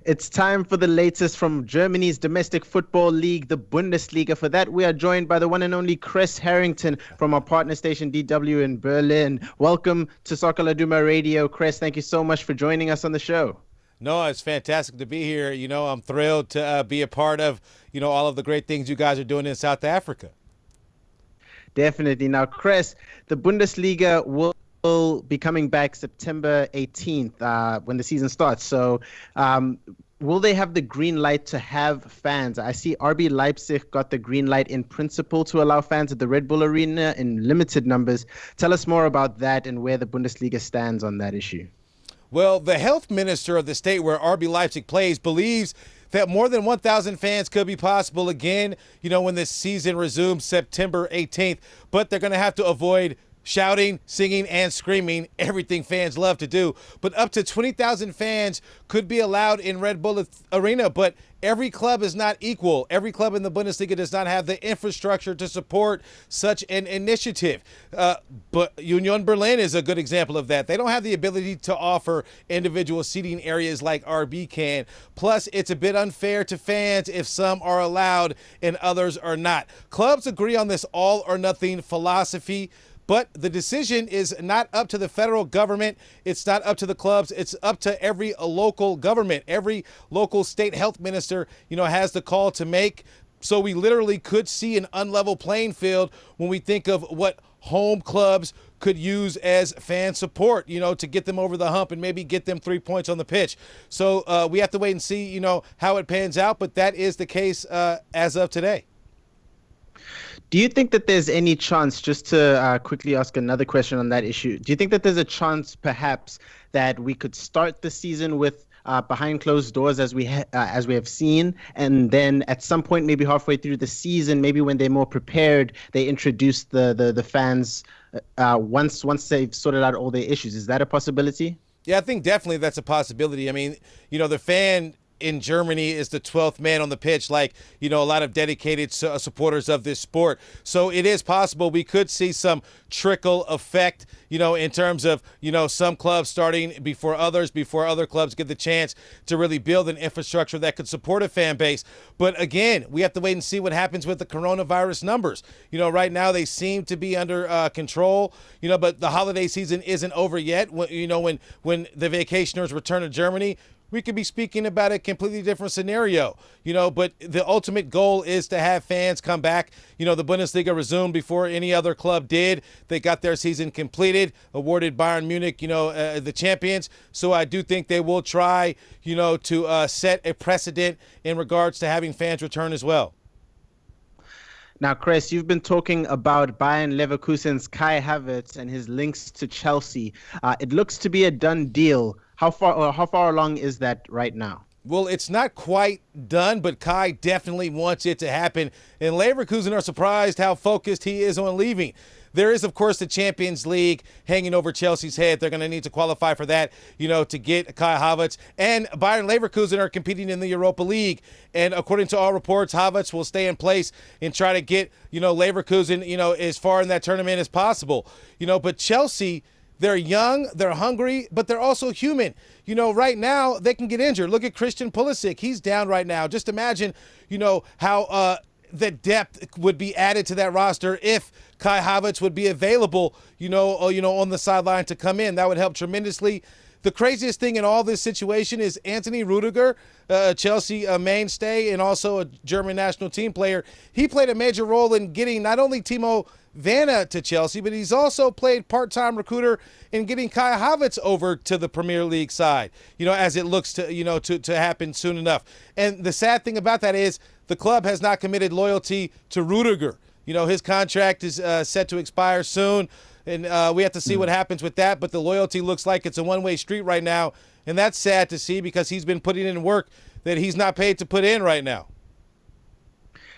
It's time for the latest from Germany's domestic football league, the Bundesliga. For that, we are joined by the one and only Chris Harrington from our partner station DW in Berlin. Welcome to Soccer Laduma Radio. Chris, thank you so much for joining us on the show. No, it's fantastic to be here. I'm thrilled to be a part of, all of the great things you guys are doing in South Africa. Definitely. Now, Chris, the Bundesliga will be coming back September 18th when the season starts. So will they have the green light to have fans? I see RB Leipzig got the green light in principle to allow fans at the Red Bull Arena in limited numbers. Tell us more about that and where the Bundesliga stands on that issue. Well, the health minister of the state where RB Leipzig plays believes that more than 1,000 fans could be possible again, when this season resumes September 18th. But they're going to have to avoid shouting, singing, and screaming, everything fans love to do. But up to 20,000 fans could be allowed in Red Bull Arena, but every club is not equal. Every club in the Bundesliga does not have the infrastructure to support such an initiative. But Union Berlin is a good example of that. They don't have the ability to offer individual seating areas like RB can. Plus, it's a bit unfair to fans if some are allowed and others are not. Clubs agree on this all-or-nothing philosophy, but the decision is not up to the federal government. It's not up to the clubs. It's up to every local government. Every local state health minister, has the call to make. So we literally could see an unlevel playing field when we think of what home clubs could use as fan support, to get them over the hump and maybe get them 3 points on the pitch. So we have to wait and see, how it pans out. But that is the case as of today. Do you think that there's any chance, just to quickly ask another question on that issue, do you think that there's a chance perhaps that we could start the season with behind closed doors as we have seen, and then at some point, maybe halfway through the season, maybe when they're more prepared, they introduce the fans once they've sorted out all their issues? Is that a possibility? Yeah, I think definitely that's a possibility. I mean, the fan in Germany is the 12th man on the pitch, like, a lot of dedicated supporters of this sport. So it is possible we could see some trickle effect, in terms of, some clubs starting before other clubs get the chance to really build an infrastructure that could support a fan base. But again, we have to wait and see what happens with the coronavirus numbers. Right now they seem to be under control, but the holiday season isn't over yet. When the vacationers return to Germany, we could be speaking about a completely different scenario, but the ultimate goal is to have fans come back. The Bundesliga resumed before any other club did. They got their season completed, awarded Bayern Munich, the champions. So I do think they will try, to set a precedent in regards to having fans return as well. Now, Chris, you've been talking about Bayern Leverkusen's Kai Havertz and his links to Chelsea. It looks to be a done deal. How far along is that right now? Well, it's not quite done, but Kai definitely wants it to happen. And Leverkusen are surprised how focused he is on leaving. There is, of course, the Champions League hanging over Chelsea's head. They're going to need to qualify for that, to get Kai Havertz. And Bayern Leverkusen are competing in the Europa League. And according to all reports, Havertz will stay in place and try to get, Leverkusen, as far in that tournament as possible. But Chelsea, they're young, they're hungry, but they're also human. Right now, they can get injured. Look at Christian Pulisic. He's down right now. Just imagine, how the depth would be added to that roster if Kai Havertz would be available, on the sideline to come in. That would help tremendously. The craziest thing in all this situation is Anthony Rudiger, Chelsea mainstay and also a German national team player. He played a major role in getting not only Timo Werner to Chelsea, but he's also played part-time recruiter in getting Kai Havertz over to the Premier League side, as it looks to, to happen soon enough. And the sad thing about that is the club has not committed loyalty to Rudiger. His contract is set to expire soon, and we have to see what happens with that. But the loyalty looks like it's a one-way street right now, and that's sad to see because he's been putting in work that he's not paid to put in right now.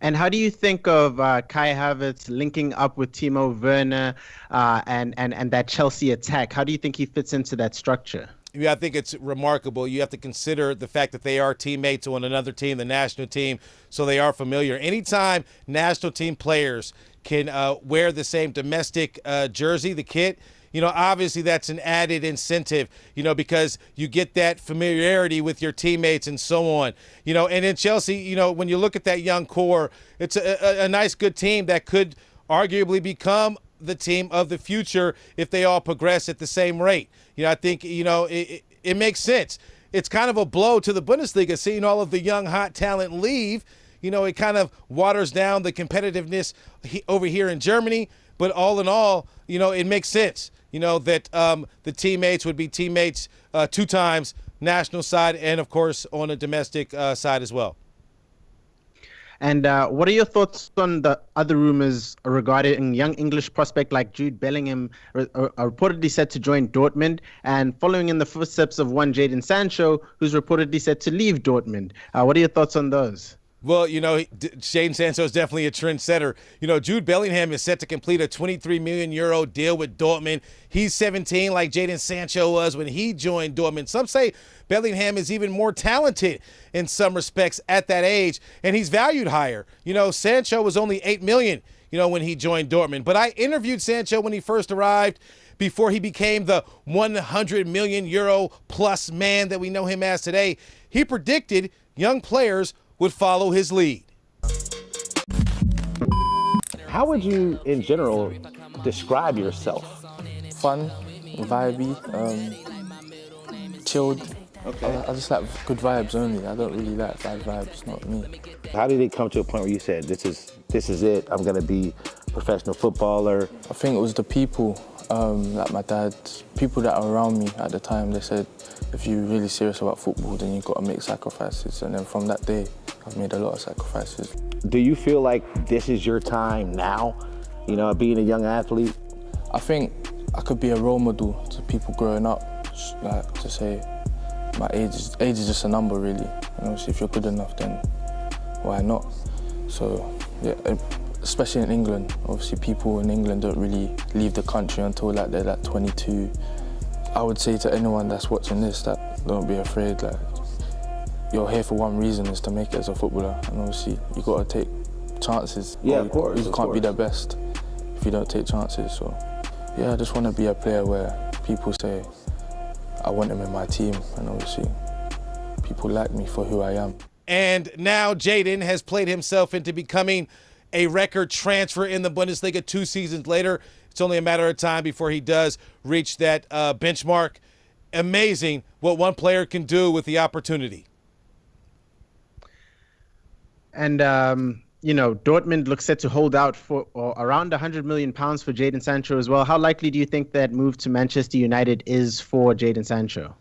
And how do you think of Kai Havertz linking up with Timo Werner and that Chelsea attack? How do you think he fits into that structure? Yeah, I think it's remarkable. You have to consider the fact that they are teammates on another team, the national team, so they are familiar. Anytime national team players can wear the same domestic jersey, the kit, obviously that's an added incentive, because you get that familiarity with your teammates and so on. And in Chelsea, when you look at that young core, it's a nice, good team that could arguably become the team of the future if they all progress at the same rate. I think, it makes sense. It's kind of a blow to the Bundesliga, seeing all of the young, hot talent leave. It kind of waters down the competitiveness over here in Germany. But all in all, it makes sense, that the teammates would be teammates 2 times, national side and, of course, on a domestic side as well. And what are your thoughts on the other rumors regarding young English prospect like Jude Bellingham, reportedly set to join Dortmund, and following in the footsteps of one Jadon Sancho, who's reportedly set to leave Dortmund? What are your thoughts on those? Well, Jadon Sancho is definitely a trendsetter. Jude Bellingham is set to complete a 23 million euro deal with Dortmund. He's 17 like Jadon Sancho was when he joined Dortmund. Some say Bellingham is even more talented in some respects at that age, and he's valued higher. Sancho was only 8 million, when he joined Dortmund. But I interviewed Sancho when he first arrived, before he became the 100 million euro plus man that we know him as today. He predicted young players would follow his lead. How would you, in general, describe yourself? Fun, vibey, chilled. Okay. I just like good vibes only. I don't really like bad vibes, not me. How did it come to a point where you said, this is it, I'm gonna be a professional footballer? I think it was the people, like my dad, people that are around me at the time. They said, if you're really serious about football, then you've got to make sacrifices. And then from that day, I've made a lot of sacrifices. Do you feel like this is your time now, being a young athlete? I think I could be a role model to people growing up, like to say, my age is just a number, really. So if you're good enough, then why not? So, yeah, especially in England, obviously people in England don't really leave the country until they're 22. I would say to anyone that's watching this that don't be afraid. You're here for one reason, is to make it as a footballer, and obviously you got to take chances. Yeah, of course. You can't be the best if you don't take chances. So, yeah, I just want to be a player where people say, I want him in my team, and obviously people like me for who I am. And now Jadon has played himself into becoming a record transfer in the Bundesliga 2 seasons later. It's only a matter of time before he does reach that benchmark. Amazing what one player can do with the opportunity. And, Dortmund looks set to hold out for around £100 million for Jadon Sancho as well. How likely do you think that move to Manchester United is for Jadon Sancho?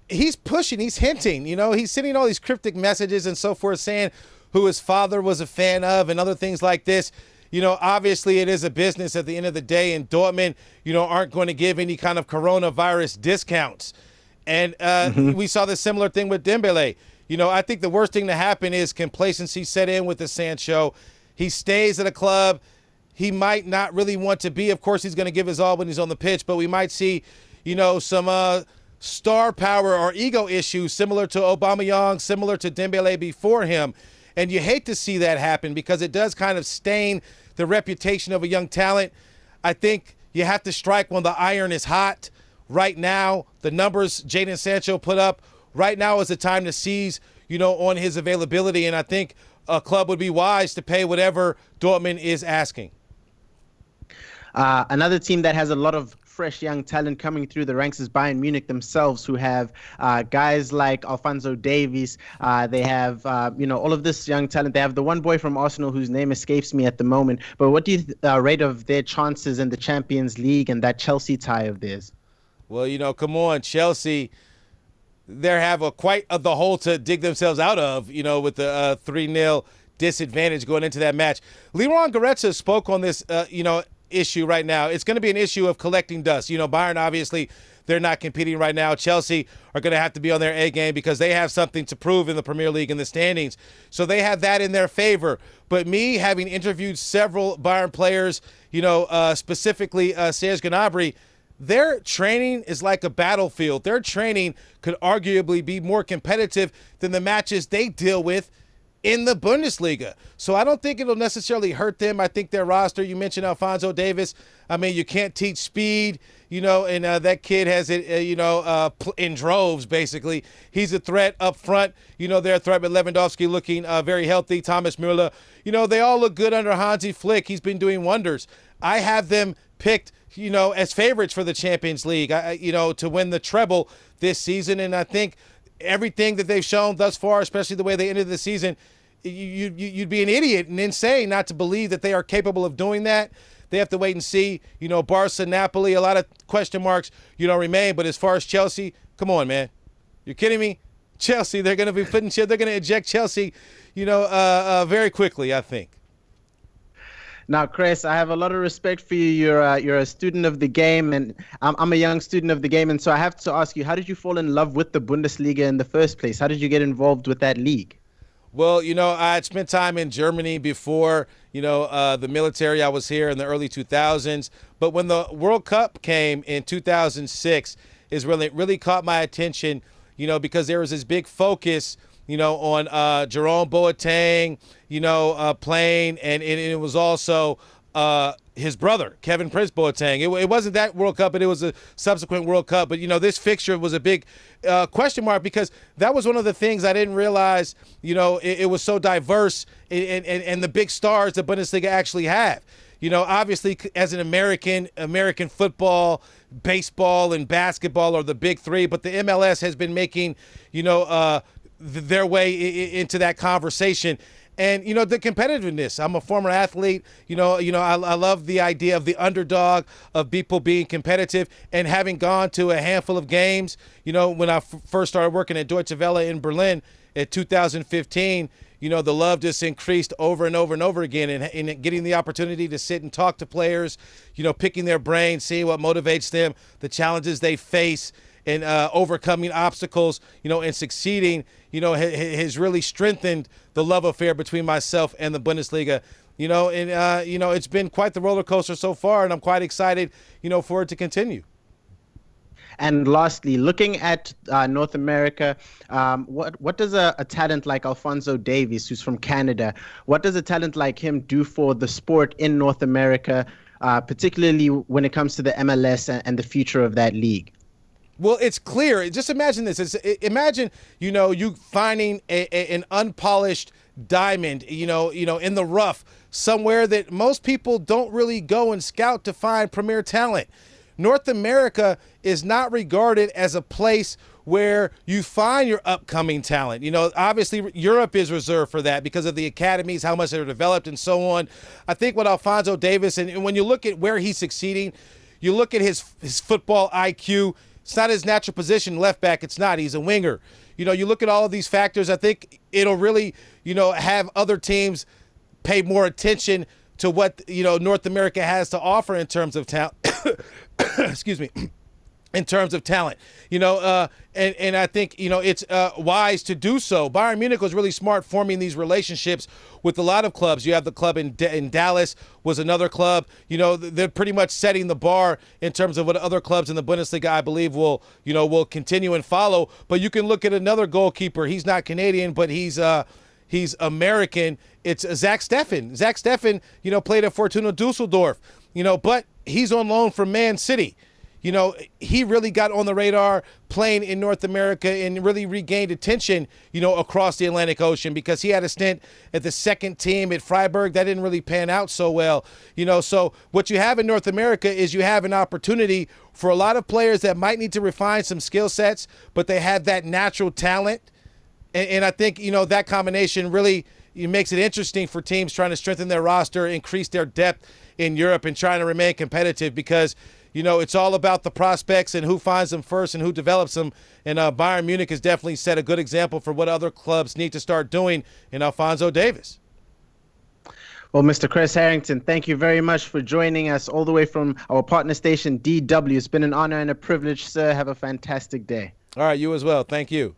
He's pushing, he's hinting, he's sending all these cryptic messages and so forth, saying who his father was a fan of and other things like this. Obviously it is a business at the end of the day, and Dortmund, aren't going to give any kind of coronavirus discounts. And we saw the similar thing with Dembele. I think the worst thing to happen is complacency set in with the Sancho. He stays at a club he might not really want to be. Of course, he's going to give his all when he's on the pitch, but we might see, some star power or ego issues similar to Aubameyang, similar to Dembele before him. And you hate to see that happen because it does kind of stain the reputation of a young talent. I think you have to strike when the iron is hot. Right now, the numbers Jadon Sancho put up, right now is the time to seize, on his availability. And I think a club would be wise to pay whatever Dortmund is asking. Another team that has a lot of fresh young talent coming through the ranks is Bayern Munich themselves, who have guys like Alphonso Davies. They have, all of this young talent. They have the one boy from Arsenal whose name escapes me at the moment. But what do you rate of their chances in the Champions League and that Chelsea tie of theirs? Well, come on, Chelsea. They have quite the hole to dig themselves out of, with the 3-0 disadvantage going into that match. Leroy Goretzka spoke on this, issue right now. It's going to be an issue of collecting dust. Bayern, obviously, they're not competing right now. Chelsea are going to have to be on their A game because they have something to prove in the Premier League in the standings. So they have that in their favor. But me, having interviewed several Bayern players, specifically Serge Gnabry, their training is like a battlefield. Their training could arguably be more competitive than the matches they deal with in the Bundesliga. So I don't think it'll necessarily hurt them. I think their roster, you mentioned Alphonso Davies. I mean, you can't teach speed, and that kid has it, in droves, basically. He's a threat up front. They're a threat with Lewandowski looking very healthy. Thomas Müller, they all look good under Hansi Flick. He's been doing wonders. I have them picked, as favorites for the Champions League, to win the treble this season. And I think everything that they've shown thus far, especially the way they ended the season, you'd be an idiot and insane not to believe that they are capable of doing that. They have to wait and see. Barca, Napoli, a lot of question marks, remain. But as far as Chelsea, come on, man. You're kidding me? Chelsea, they're going to eject Chelsea, very quickly, I think. Now, Chris, I have a lot of respect for you. You're a student of the game, and I'm a young student of the game. And so I have to ask you, how did you fall in love with the Bundesliga in the first place? How did you get involved with that league? Well, I had spent time in Germany before, the military. I was here in the early 2000s. But when the World Cup came in 2006, is really caught my attention, because there was this big focus on Jerome Boateng, playing, and it was also his brother, Kevin Prince Boateng. It wasn't that World Cup, but it was a subsequent World Cup. But, this fixture was a big question mark, because that was one of the things I didn't realize, it was so diverse, and the big stars the Bundesliga actually have. Obviously, as an American football, baseball, and basketball are the big three, but the MLS has been making, their way into that conversation. And, the competitiveness. I'm a former athlete. I love the idea of the underdog, of people being competitive, and having gone to a handful of games. When I first started working at Deutsche Welle in Berlin in 2015, the love just increased over and over and over again, and getting the opportunity to sit and talk to players, picking their brains, seeing what motivates them, the challenges they face, and overcoming obstacles, and succeeding, has really strengthened the love affair between myself and the Bundesliga. It's been quite the roller coaster so far, and I'm quite excited, for it to continue. And lastly, looking at North America, what does a talent like Alphonso Davies, who's from Canada, what does a talent like him do for the sport in North America, particularly when it comes to the MLS and the future of that league? Well, it's clear. Just imagine this. Imagine, you finding an unpolished diamond, in the rough somewhere that most people don't really go and scout to find premier talent. North America is not regarded as a place where you find your upcoming talent. Obviously Europe is reserved for that because of the academies, how much they're developed, and so on. I think with Alphonso Davies, and when you look at where he's succeeding, you look at his football IQ. It's not his natural position, left back. It's not. He's a winger. You look at all of these factors. I think it'll really, have other teams pay more attention to what, North America has to offer in terms of talent. Excuse me. In terms of talent, and I think, it's wise to do so. Bayern Munich was really smart forming these relationships with a lot of clubs. You have the club in Dallas was another club. They're pretty much setting the bar in terms of what other clubs in the Bundesliga, I believe, will continue and follow. But you can look at another goalkeeper. He's not Canadian, but he's American. It's Zach Steffen. Zach Steffen, played at Fortuna Dusseldorf, but he's on loan from Man City. He really got on the radar playing in North America and really regained attention, across the Atlantic Ocean, because he had a stint at the second team at Freiburg. That didn't really pan out so well. So what you have in North America is you have an opportunity for a lot of players that might need to refine some skill sets, but they have that natural talent. And I think, that combination really makes it interesting for teams trying to strengthen their roster, increase their depth in Europe, and trying to remain competitive, because it's all about the prospects and who finds them first and who develops them. And Bayern Munich has definitely set a good example for what other clubs need to start doing in Alphonso Davies. Well, Mr. Chris Harrington, thank you very much for joining us all the way from our partner station, DW. It's been an honor and a privilege, sir. Have a fantastic day. All right, you as well. Thank you.